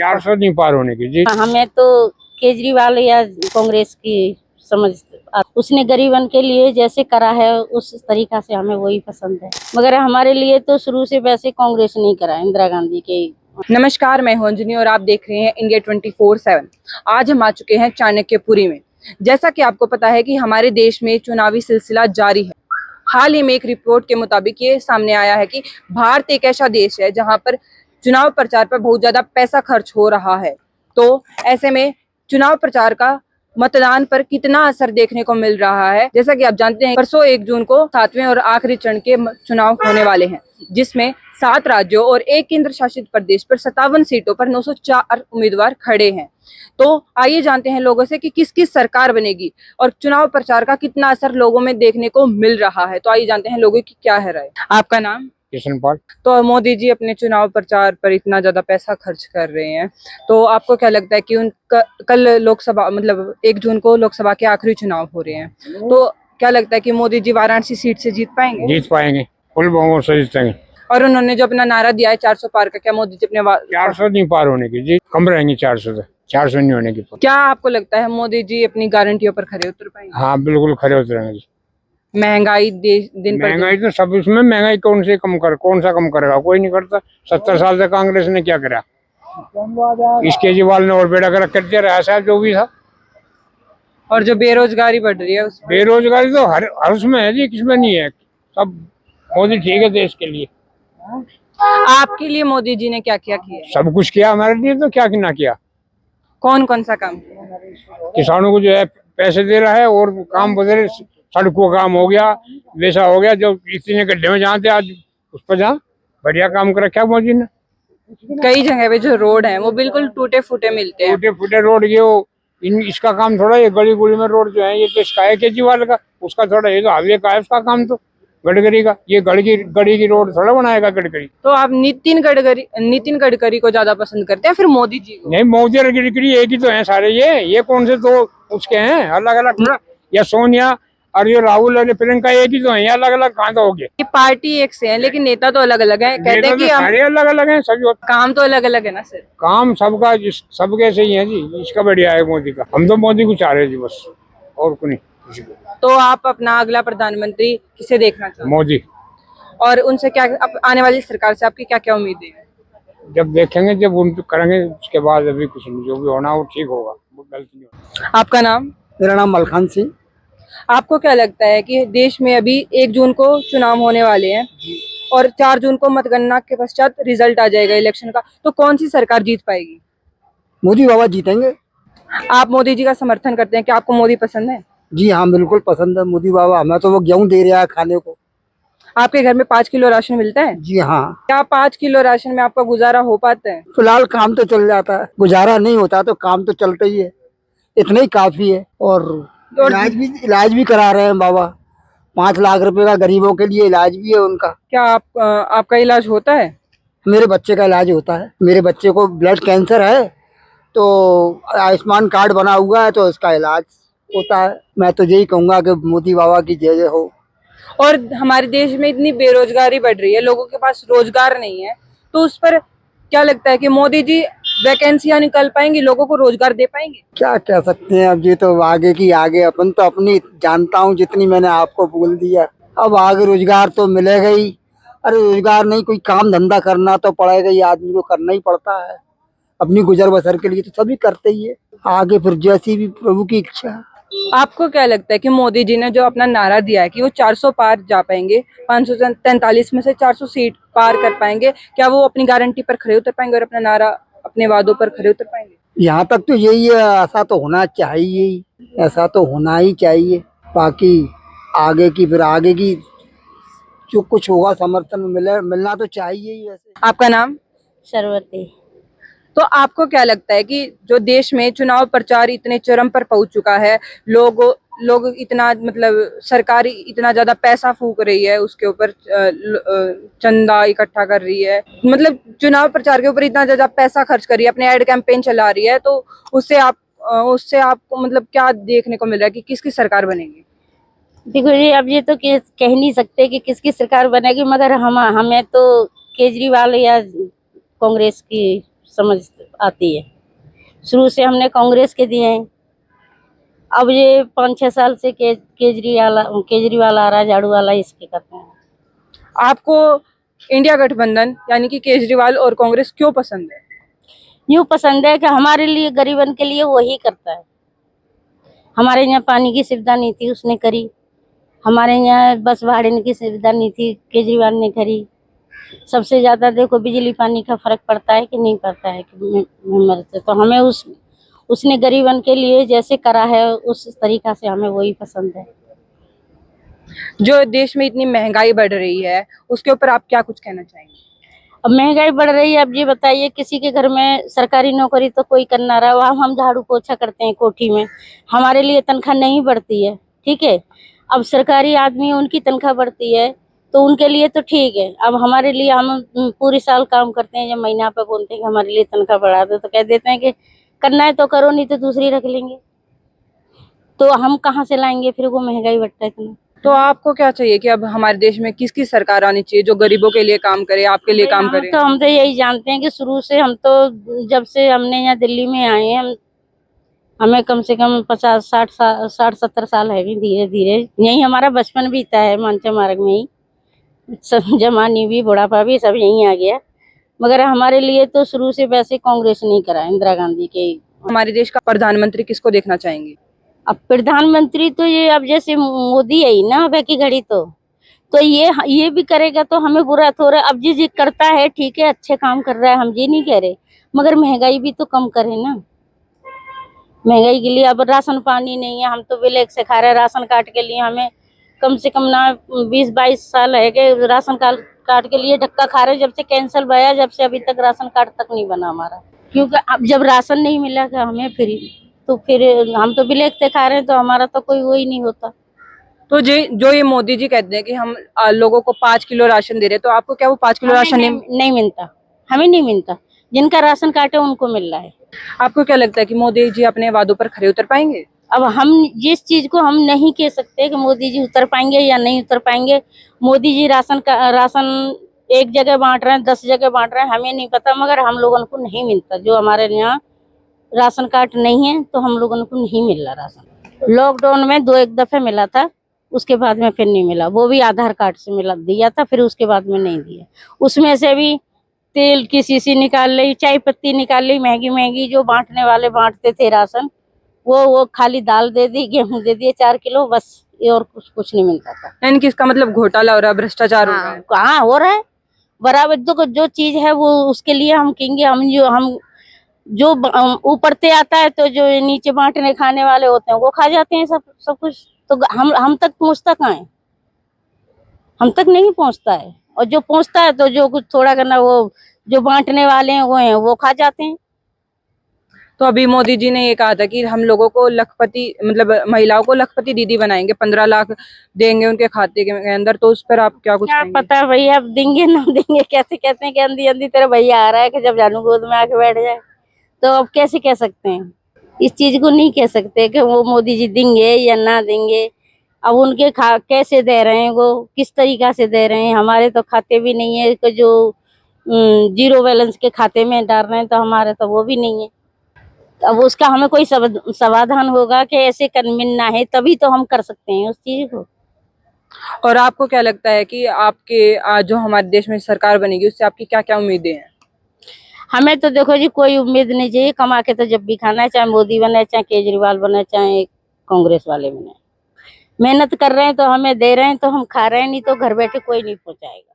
400 नहीं पार होने की जी। हमें तो केजरीवाल या कांग्रेस की समझ, उसने गरीबन के लिए जैसे करा है उस तरीका से हमें वही पसंद है, मगर हमारे लिए तो शुरू से वैसे कांग्रेस नहीं करा, इंदिरा गांधी के। नमस्कार, मैं हूं अंजनी और आप देख रहे हैं इंडिया 24/7। आज हम आ चुके हैं चाणक्यपुरी में। जैसा कि आपको पता है कि हमारे देश में चुनावी सिलसिला जारी है। हाल ही में एक रिपोर्ट के मुताबिक ये सामने आया है कि भारत एक ऐसा देश है जहां पर चुनाव प्रचार पर बहुत ज्यादा पैसा खर्च हो रहा है। तो ऐसे में चुनाव प्रचार का मतदान पर कितना असर देखने को मिल रहा है। जैसा कि आप जानते हैं, परसों 1 जून को 7वें और आखिरी चरण के चुनाव होने वाले हैं, जिसमें 7 राज्यों और 1 केंद्र शासित प्रदेश पर 57 सीटों पर 904 उम्मीदवार खड़े हैं। तो आइए जानते हैं लोगों से कि किस किस सरकार बनेगी और चुनाव प्रचार का कितना असर लोगों में देखने को मिल रहा है। तो आइए जानते हैं लोगों की क्या है राय। आपका नाम? किशनपाल। तो मोदी जी अपने चुनाव प्रचार पर इतना ज्यादा पैसा खर्च कर रहे हैं, तो आपको क्या लगता है कि कल लोकसभा मतलब 1 जून को लोकसभा के आखिरी चुनाव हो रहे हैं, तो क्या लगता है कि मोदी जी वाराणसी सीट से जीत पाएंगे? जीत पाएंगे, फुल बहुमत से जीतेंगे। और उन्होंने जो अपना नारा दिया है 400 पार का, क्या मोदी जी अपने 400 नहीं पार होने की जी, कम रहेंगे 400 से, 400 नहीं होने की। क्या आपको लगता है मोदी जी अपनी गारंटियों पर खरे उतर पाएंगे? हाँ बिल्कुल खरे उतरेंगे जी। महंगाई दिन पर महंगाई तो सब, उसमें महंगाई कौन सा कम करेगा, कोई नहीं करता। 70 साल से कांग्रेस ने क्या करा, इस केजरीवाल ने और बेड़ा कर दिया रहा साहब जो भी था। और जो बेरोजगारी बढ़ रही है बेरोजगारी तो हर उसमें है जी, किसमें नहीं है। सब मोदी ठीक है देश के लिए। आपके लिए मोदी जी ने क्या क्या किया? सब कुछ किया हमारे लिए, तो क्या ना किया। कौन कौन सा काम? किसानों को जो है पैसे दे रहा है, और काम बदले, सड़कों का काम हो गया, वैसा हो गया। जो इतने गड्ढे में जहाँ थे आज उस पर जहाँ बढ़िया काम कर रखा है मोदी ने। कई जगह पे जो रोड है वो बिल्कुल टूटे फूटे मिलते हैं। टूटे फूटे रोड, ये वो इसका काम थोड़ा, ये गली गुली में रोड जो है ये तो इसका है केजरीवाल का, उसका थोड़ा, ये तो हाईवे का है उसका काम, तो गडकरी का। ये गड़ी की रोड थोड़ा बनाएगा गडकरी। तो आप नितिन गडकरी को ज्यादा पसंद करते हैं फिर मोदी जी को? नहीं, मोदी और गडकरी एक ही तो है सारे। ये कौन से तो उसके हैं अलग अलग थोड़ा। या सोनिया और ये राहुल और प्रियंका एक ही तो है, अलग अलग कहाँ तो हो गए। ये पार्टी एक से है लेकिन नेता तो अलग अलग है। कहते हैं कि सारे अलग अलग हैं सभी, काम तो अलग अलग है ना सर? काम सबका सबके से ही है जी। इसका बढ़िया है मोदी का, हम तो मोदी को चाह रहे हैं जी बस, और कुछ नहीं किसी को। तो आप अपना अगला प्रधानमंत्री किसे देखना चाहते हैं? मोदी। और उनसे क्या आने वाली सरकार से आपकी क्या क्या उम्मीदें हैं? जब देखेंगे, जब उनको करेंगे उसके बाद, अभी कुछ नहीं, जो भी होना वो ठीक होगा, वो गलत नहीं होगा। आपका नाम? मेरा नाम मलखान सिंह। आपको क्या लगता है कि देश में अभी 1 जून को चुनाव होने वाले हैं और 4 जून को मतगणना के पश्चात रिजल्ट आ जाएगा इलेक्शन का, तो कौन सी सरकार जीत पाएगी? मोदी बाबा जीतेंगे। आप मोदी जी का समर्थन करते हैं? क्या आपको मोदी पसंद है? जी हाँ, बिल्कुल पसंद है मोदी बाबा। हमें तो वो गेहूं दे रहा है खाने को। आपके घर में 5 किलो राशन मिलता है? जी हाँ। क्या 5 किलो राशन में आपका गुजारा हो पाता है? फिलहाल काम तो चल जाता है, गुजारा नहीं होता तो काम तो चलता ही है, इतना ही काफी है। और इलाज भी करा रहे हैं बाबा। 5 लाख रुपए का गरीबों के लिए इलाज भी है उनका। क्या आपका इलाज होता है? मेरे बच्चे का इलाज होता है। मेरे बच्चे को ब्लड कैंसर है, तो आयुष्मान कार्ड बना हुआ है, तो इसका इलाज होता है। मैं तो यही कहूँगा कि मोदी बाबा की जय जय हो। और हमारे देश में इतनी बेरोजगारी बढ़ रही है, लोगों के पास रोजगार नहीं है, तो उस पर क्या लगता है कि मोदी जी वैकेंसियां निकाल पाएंगे, लोगों को रोजगार दे पाएंगे? क्या कह सकते हैं अब, ये तो आगे की आगे। अपन तो अपनी जानता हूँ जितनी, मैंने आपको बोल दिया। अब आगे रोजगार तो मिलेगा ही। अरे रोजगार नहीं, कोई काम धंधा करना तो पड़ेगा ही, आदमी को करना ही पड़ता है अपनी गुजर बसर के लिए, तो सभी करते ही है। आगे फिर जैसी भी प्रभु की इच्छा। आपको क्या लगता है कि मोदी जी ने जो अपना नारा दिया है कि वो 400 पार जा पाएंगे, 543 में से 400 सीट पार कर पाएंगे, क्या वो अपनी गारंटी पर खरे उतर पाएंगे और अपना नारा, अपने वादों पर खरे उतर पाएंगे? यहाँ तक तो यही है, ऐसा तो होना चाहिए ही, ऐसा तो होना ही चाहिए। बाकी आगे की जो कुछ होगा समर्थन मिलना तो चाहिए ही। वैसे आपका नाम? सरवती। तो आपको क्या लगता है कि जो देश में चुनाव प्रचार इतने चरम पर पहुंच चुका है, लोग इतना मतलब सरकार इतना ज्यादा पैसा फूक रही है, उसके ऊपर चंदा इकट्ठा कर रही है, मतलब चुनाव प्रचार के ऊपर इतना ज्यादा पैसा खर्च कर रही है, अपने एड कैंपेन चला रही है, तो उससे आपको मतलब क्या देखने को मिल रहा है कि किसकी सरकार बनेगी? देखो जी, अब ये तो कह नहीं सकते कि किसकी सरकार बनेगी, मगर हमें तो केजरीवाल या कांग्रेस की समझ आती है। शुरू से हमने कांग्रेस के दिए हैं। अब ये 5-6 साल से केजरीवाल आ रहा है, झाड़ू वाला, इसके करते हैं। आपको इंडिया गठबंधन यानी कि केजरीवाल और कांग्रेस क्यों पसंद है? यूँ पसंद है कि हमारे लिए, गरीबन के लिए वही करता है। हमारे यहाँ पानी की सुविधा नहीं थी, उसने करी। हमारे यहाँ बस भाड़े की सुविधा नहीं थी, केजरीवाल ने करी। सबसे ज्यादा देखो बिजली पानी का फर्क पड़ता है कि नहीं पड़ता है कि मेंबर से, तो हमें उसने गरीबन के लिए जैसे करा है उस तरीका से हमें वही पसंद है। जो देश में इतनी महंगाई बढ़ रही है उसके ऊपर आप क्या कुछ कहना चाहेंगे? अब महंगाई बढ़ रही है, अब ये बताइए, किसी के घर में सरकारी नौकरी तो कोई करना रहा, वहाँ हम झाड़ू पोछा करते हैं कोठी में, हमारे लिए तनख्वाह नहीं बढ़ती है, ठीक है। अब सरकारी आदमी, उनकी तनख्वाह बढ़ती है तो उनके लिए तो ठीक है। अब हमारे लिए, हम पूरी साल काम करते हैं, जब महीना पे बोलते हैं कि हमारे लिए तनख्वाह बढ़ा दो, तो कह देते हैं कि करना है तो करो, नहीं तो दूसरी रख लेंगे। तो हम कहाँ से लाएंगे फिर, वो महंगाई बढ़ता है इतना। तो आपको क्या चाहिए कि अब हमारे देश में किसकी सरकार आनी चाहिए जो गरीबों के लिए काम करे, आपके लिए काम करे? हम तो यही जानते हैं कि शुरू से, हम तो जब से हमने यहाँ दिल्ली में आए हैं, हमें कम से कम 50-60-70 साल है भी। धीरे धीरे यही हमारा बचपन बीता है, मानसा मार्ग में ही। सब जवानी भी, बुढ़ापा भी, सब यहीं आ गया। मगर हमारे लिए तो शुरू से वैसे कांग्रेस नहीं करा, इंदिरा गांधी के। हमारे देश का प्रधानमंत्री किसको देखना चाहेंगे? अब प्रधानमंत्री तो ये, अब जैसे मोदी है ही ना अब की घड़ी, तो ये भी करेगा तो हमें बुरा थोड़ा। अब जी करता है, ठीक है, अच्छे काम कर रहा है, हम ये नहीं कह रहे, मगर महंगाई भी तो कम करे ना। महंगाई के लिए अब राशन पानी नहीं है, हम तो ब्लैक से खा रहे हैं। राशन कार्ड के लिए हमें कम से कम ना 20-22 साल है कि राशन कार्ड के लिए धक्का खा रहे हैं। जब से कैंसिल भया, जब से अभी तक राशन कार्ड तक नहीं बना हमारा, क्योंकि अब जब राशन नहीं मिला कि हमें फ्री, तो फिर हम तो ब्लैक से खा रहे हैं, तो हमारा तो कोई वो ही नहीं होता। तो जो ये मोदी जी कहते हैं कि हम लोगों को 5 किलो राशन दे रहे हैं, तो आपको क्या वो 5 किलो राशन नहीं मिलता? हमें नहीं मिलता, जिनका राशन कार्ड है उनको मिल रहा है। आपको क्या लगता है कि मोदी जी अपने वादों पर खरे उतर पाएंगे? अब हम जिस चीज को हम नहीं कह सकते कि मोदी जी उतर पाएंगे या नहीं उतर पाएंगे। मोदी जी राशन एक जगह बांट रहे हैं, 10 जगह बांट रहे हैं, हमें नहीं पता, मगर हम लोगों को नहीं मिलता। जो हमारे यहाँ राशन कार्ड नहीं है तो हम लोगों को नहीं मिल रहा राशन। लॉकडाउन में 2-1 दफे मिला था, उसके बाद में फिर नहीं मिला। वो भी आधार कार्ड से मिला, दिया था, फिर उसके बाद में नहीं दिया। उसमें से भी तेल की शीशी निकाल ली, चाय पत्ती निकाल ली, महंगी महंगी, जो बांटने वाले बांटते थे राशन, वो खाली दाल दे दी, गेहूं दे दिए 4 किलो, बस। ये और कुछ नहीं मिलता था। यानी कि इसका मतलब घोटाला हो रहा है, भ्रष्टाचार हो रहा है। हाँ, हो रहा है बराबर। तो जो चीज है वो उसके लिए हम कहेंगे, हम जो ऊपर से आता है, तो जो नीचे बांटने खाने वाले होते हैं वो खा जाते हैं सब कुछ। तो हम तक पहुंचता कहाँ है? हम तक नहीं पहुंचता है। और जो पहुंचता है तो जो कुछ थोड़ा करना, वो जो बांटने वाले हैं वो खा जाते हैं। तो अभी मोदी जी ने ये कहा था कि हम लोगों को लखपति, मतलब महिलाओं को लखपति दीदी बनाएंगे, 15 लाख देंगे उनके खाते के अंदर। तो उस पर आप क्या कुछ क्या कहेंगे? पता भैया, अब देंगे ना देंगे। कैसे कहते हैं कि अंधी अंधी तेरा भैया आ रहा है कि जब जानू गोद में आके बैठ जाए, तो अब कैसे कह सकते हैं? इस चीज को नहीं कह सकते कि वो मोदी जी देंगे या ना देंगे। अब उनके कैसे दे रहे हैं, वो किस तरीका से दे रहे हैं। हमारे तो खाते भी नहीं है, कि जो 0 बैलेंस के खाते में डाल रहे हैं, तो हमारे तो वो भी नहीं है। अब उसका हमें कोई समाधान होगा कि ऐसे मिलना है, तभी तो हम कर सकते हैं उस चीज को। और आपको क्या लगता है कि आपके जो हमारे देश में सरकार बनेगी उससे आपकी क्या क्या उम्मीदें हैं? हमें तो देखो जी, कोई उम्मीद नहीं चाहिए। कमा के तो जब भी खाना है, चाहे मोदी बने, चाहे केजरीवाल बने, चाहे कांग्रेस वाले बने। मेहनत कर रहे हैं तो हमें दे रहे हैं, तो हम खा रहे हैं, नहीं तो घर बैठे कोई नहीं पहुंचाएगा।